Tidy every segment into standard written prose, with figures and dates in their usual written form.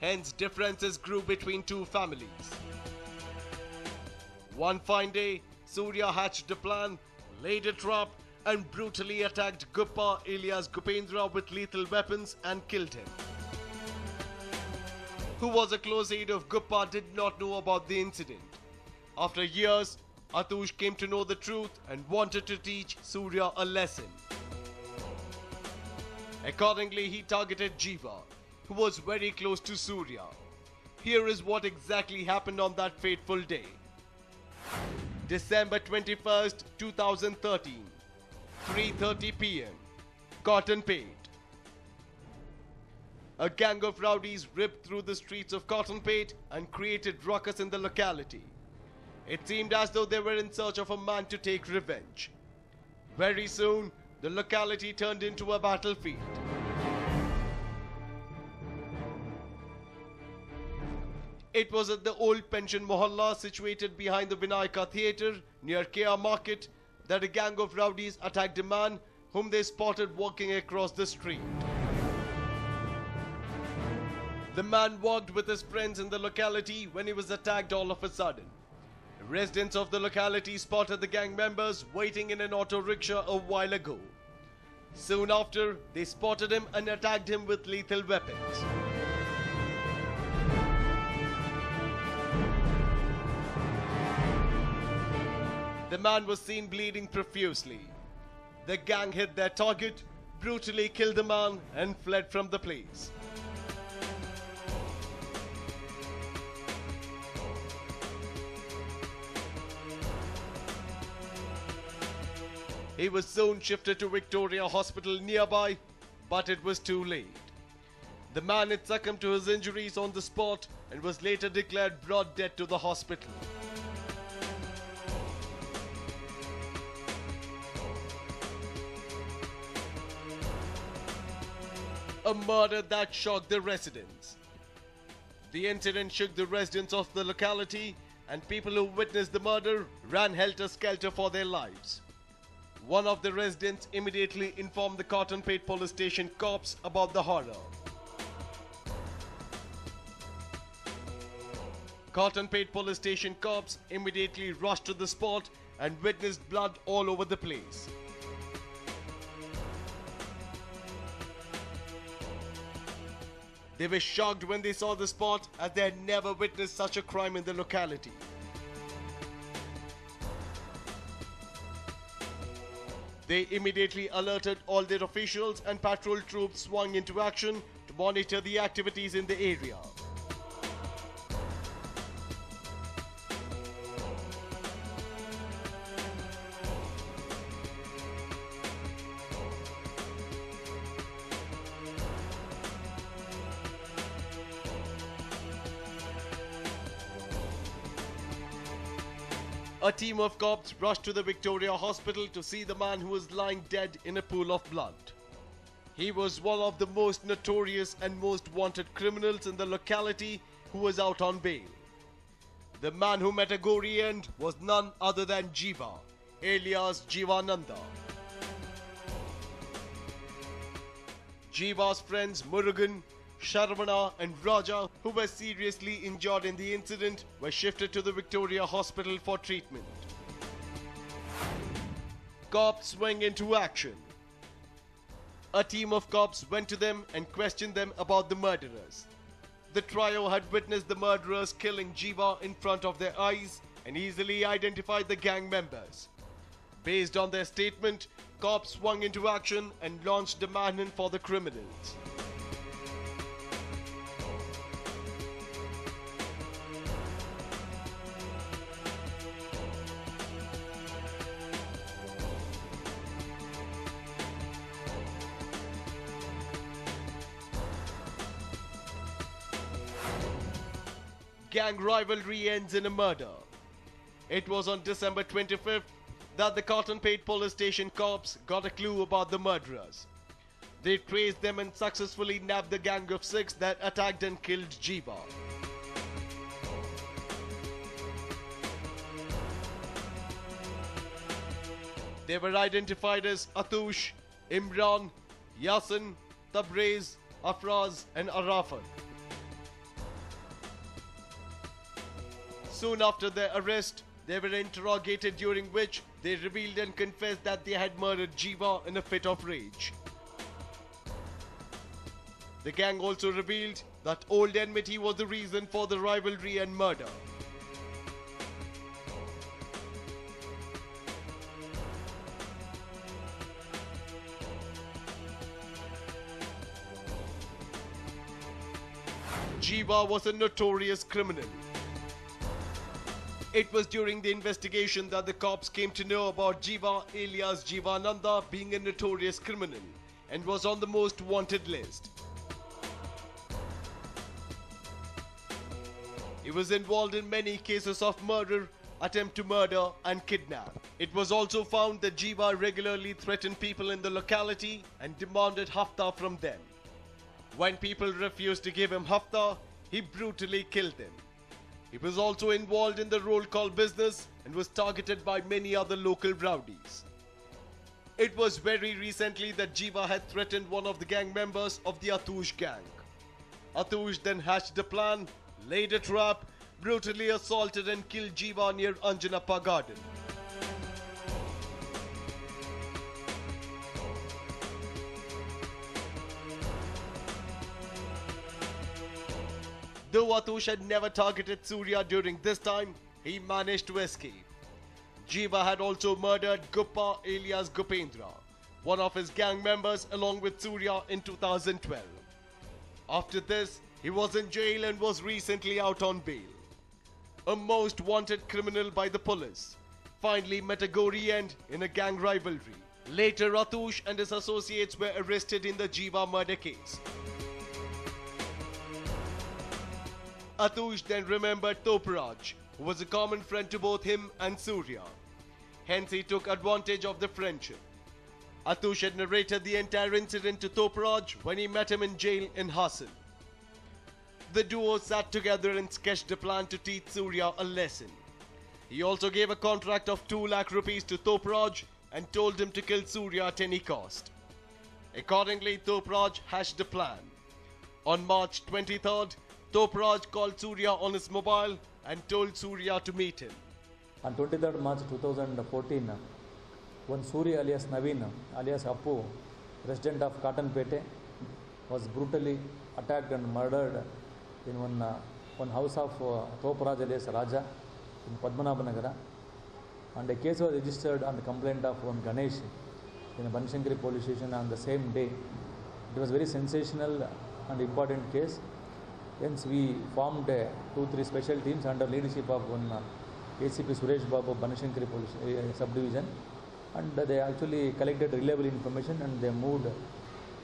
Hence, differences grew between two families. One fine day, Surya hatched a plan, laid a trap, and brutally attacked Guppa alias Gupendra with lethal weapons and killed him. Who was a close aide of Guppa did not know about the incident. After years, Atush came to know the truth and wanted to teach Surya a lesson. Accordingly, he targeted Jiva, who was very close to Surya. Here is what exactly happened on that fateful day. December 21st, 2013, 3:30 p.m. Cottonpate. A gang of rowdies ripped through the streets of Cottonpate and created ruckus in the locality. It seemed as though they were in search of a man to take revenge. Very soon, the locality turned into a battlefield. It was at the old pension mohalla situated behind the Vinayaka Theatre near Kea Market that a gang of rowdies attacked a man whom they spotted walking across the street. The man walked with his friends in the locality when he was attacked all of a sudden. Residents of the locality spotted the gang members waiting in an auto rickshaw a while ago. Soon after, they spotted him and attacked him with lethal weapons. The man was seen bleeding profusely. The gang hit their target, brutally killed the man, and fled from the place. He was soon shifted to Victoria Hospital nearby, but it was too late. The man had succumbed to his injuries on the spot and was later declared brought dead to the hospital. A murder that shocked the residents. The incident shook the residents of the locality, and people who witnessed the murder ran helter-skelter for their lives. One of the residents immediately informed the Cottonpate police station cops about the horror. Cottonpate police station cops immediately rushed to the spot and witnessed blood all over the place. They were shocked when they saw the spot, as they had never witnessed such a crime in the locality. They immediately alerted all their officials, and patrol troops swung into action to monitor the activities in the area. A team of cops rushed to the Victoria Hospital to see the man who was lying dead in a pool of blood. He was one of the most notorious and most wanted criminals in the locality who was out on bail. The man who met a gory end was none other than Jiva, alias Jivananda. Jiva's friends Murugan, Sharvana and Raja, who were seriously injured in the incident, were shifted to the Victoria Hospital for treatment. Cops swung into action. A team of cops went to them and questioned them about the murderers. The trio had witnessed the murderers killing Jiva in front of their eyes and easily identified the gang members. Based on their statement, cops swung into action and launched a manhunt for the criminals. Gang rivalry ends in a murder. It was on December 25th that the Cottonpate police station cops got a clue about the murderers. They traced them and successfully nabbed the gang of 6 that attacked and killed Jiva. They were identified as Atush, Imran, Yasin, Tabrez, Afraz and Arafat. Soon after their arrest, they were interrogated, during which they revealed and confessed that they had murdered Jiva in a fit of rage. The gang also revealed that old enmity was the reason for the rivalry and murder. Jiva was a notorious criminal. It was during the investigation that the cops came to know about Jiva alias Jivananda being a notorious criminal and was on the most wanted list. He was involved in many cases of murder, attempt to murder and kidnap. It was also found that Jiva regularly threatened people in the locality and demanded hafta from them. When people refused to give him hafta, he brutally killed them. He was also involved in the roll call business and was targeted by many other local rowdies. It was very recently that Jiva had threatened one of the gang members of the Atush gang. Atush then hatched a plan, laid a trap, brutally assaulted and killed Jiva near Anjanappa Garden. Though Atush had never targeted Surya during this time, he managed to escape. Jiva had also murdered Guppa alias Gupendra, one of his gang members, along with Surya in 2012. After this, he was in jail and was recently out on bail. A most wanted criminal by the police, finally met a gory end in a gang rivalry. Later, Atush and his associates were arrested in the Jiva murder case. Atush then remembered Topraj, who was a common friend to both him and Surya. Hence, he took advantage of the friendship. Atush had narrated the entire incident to Topraj when he met him in jail in Hasil. The duo sat together and sketched a plan to teach Surya a lesson. He also gave a contract of 2 lakh rupees to Topraj and told him to kill Surya at any cost. Accordingly, Topraj hatched a plan. On March 23rd, Topraj called Surya on his mobile and told Surya to meet him. On 23rd March 2014, one Surya alias Naveen alias Appu, resident of Cottonpete, was brutally attacked and murdered in one house of Topraj alias Raja in Padmanabhanagara. And a case was registered on the complaint of one Ganesh in a Banashankari police station on the same day. It was a very sensational and important case. Hence, we formed 2-3 special teams under leadership of one ACP Suresh Babu, Banashankari Police Subdivision, and they actually collected reliable information and they moved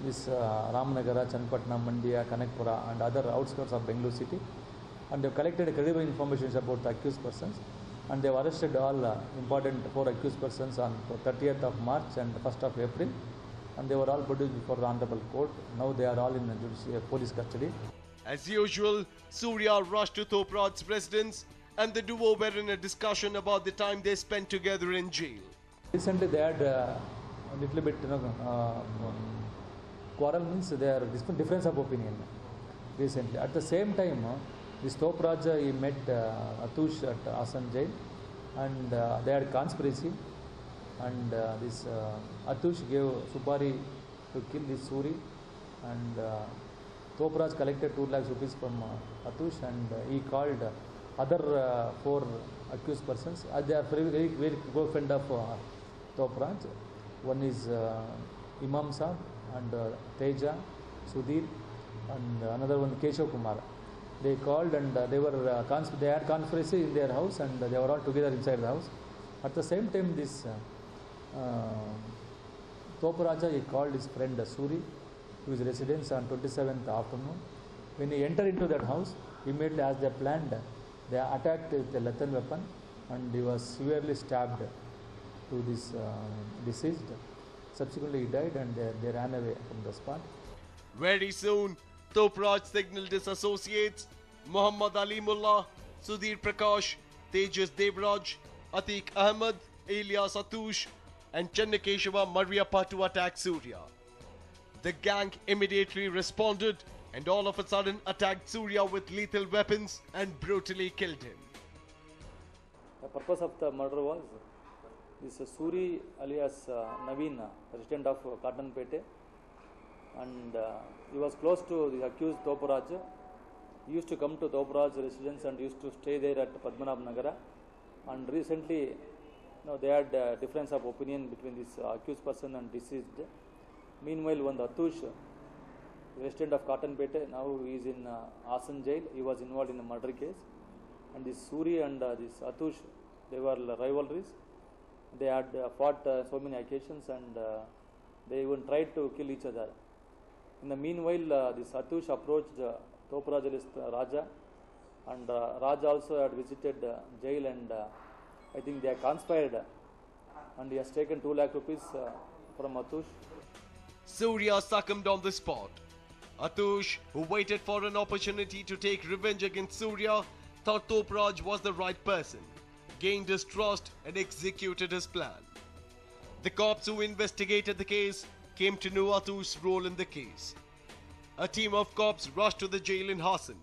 this Ramnagara, Channapatna, Mandya, Kanakpura and other outskirts of Bengaluru city, and they collected credible information about the accused persons, and they have arrested all important 4 accused persons on 30th of March and 1st of April, and they were all produced before the Honorable Court. Now they are all in police custody. As usual, Surya rushed to Topraj's residence and the duo were in a discussion about the time they spent together in jail. Recently they had a little bit quarrel, means they are difference of opinion recently. At the same time, this Topraj, he met Atush at Asan jail and they had conspiracy, and this Atush gave Subari to kill this Suri, and Topraj collected 2 lakhs rupees from Atush, and he called other 4 accused persons. They are very good friend of Topraj. One is Imam Saab and Teja, Sudhir, and another one Keshav Kumar. They called and they had conspiracy in their house, and they were all together inside the house. At the same time, this Topraj, he called his friend Suri to his residence on 27th afternoon. When he entered into that house, immediately as they planned, they attacked with a lethal weapon, and he was severely stabbed to this deceased. Subsequently, he died, and they ran away from the spot. Very soon, Topraj signaled his associates Muhammad Ali Mullah, Sudhir Prakash, Tejas Devraj, Atiq Ahmed, alias Atush, and Chennakeshava Mariappa to attack Surya. The gang immediately responded and all of a sudden attacked Surya with lethal weapons and brutally killed him. The purpose of the murder was this Suri alias Naveen, resident of Cottonpete, and he was close to the accused Toparaj. He used to come to Toparaj's residence and used to stay there at Padmanabh Nagara. And recently, they had a difference of opinion between this accused person and deceased. Meanwhile, one Atush, resident of Cottonpete, now he is in Asan jail. He was involved in a murder case. And this Suri and this Atush, they were rivalries. They had fought so many occasions, and they even tried to kill each other. In the meanwhile, this Atush approached Toparaj Raja, and Raja also had visited jail, and I think they conspired, and he has taken 2 lakh rupees from Atush. Surya succumbed on the spot. Atush, who waited for an opportunity to take revenge against Surya, thought Toparaj was the right person, gained his trust and executed his plan. The cops who investigated the case came to know Atush's role in the case. A team of cops rushed to the jail in Hassan,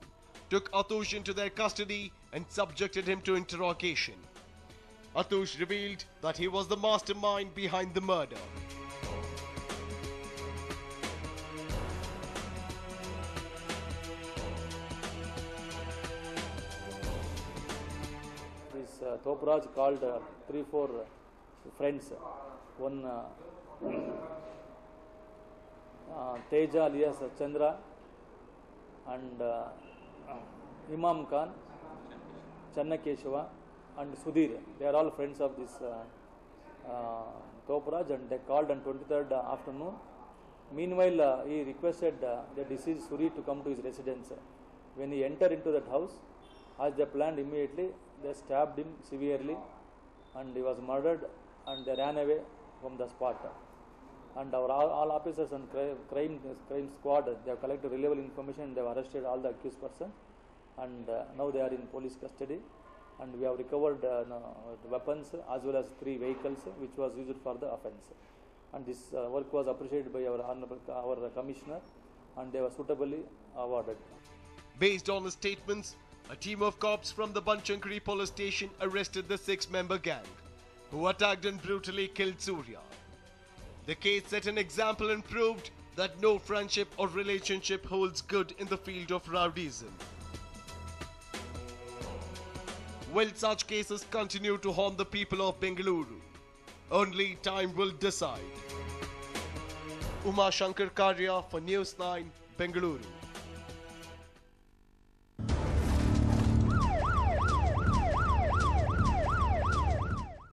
took Atush into their custody and subjected him to interrogation. Atush revealed that he was the mastermind behind the murder. Toparaj called 3-4 friends. One Teja alias Chandra, and Imam Khan, Channakeshava, and Sudhir. They are all friends of this Toparaj, and they called on 23rd afternoon. Meanwhile, he requested the deceased Suri to come to his residence. When he entered into that house, as they planned, immediately they stabbed him severely, and he was murdered, and they ran away from the spot. And our all officers and crime squad, they have collected reliable information. They have arrested all the accused persons, and now they are in police custody. And we have recovered weapons as well as 3 vehicles which was used for the offence. And this work was appreciated by our commissioner, and they were suitably awarded. Based on the statements, a team of cops from the Banchankari police station arrested the 6-member gang who attacked and brutally killed Surya. The case set an example and proved that no friendship or relationship holds good in the field of rowdyism. Will such cases continue to haunt the people of Bengaluru? Only time will decide. Uma Shankar Karya for News 9, Bengaluru.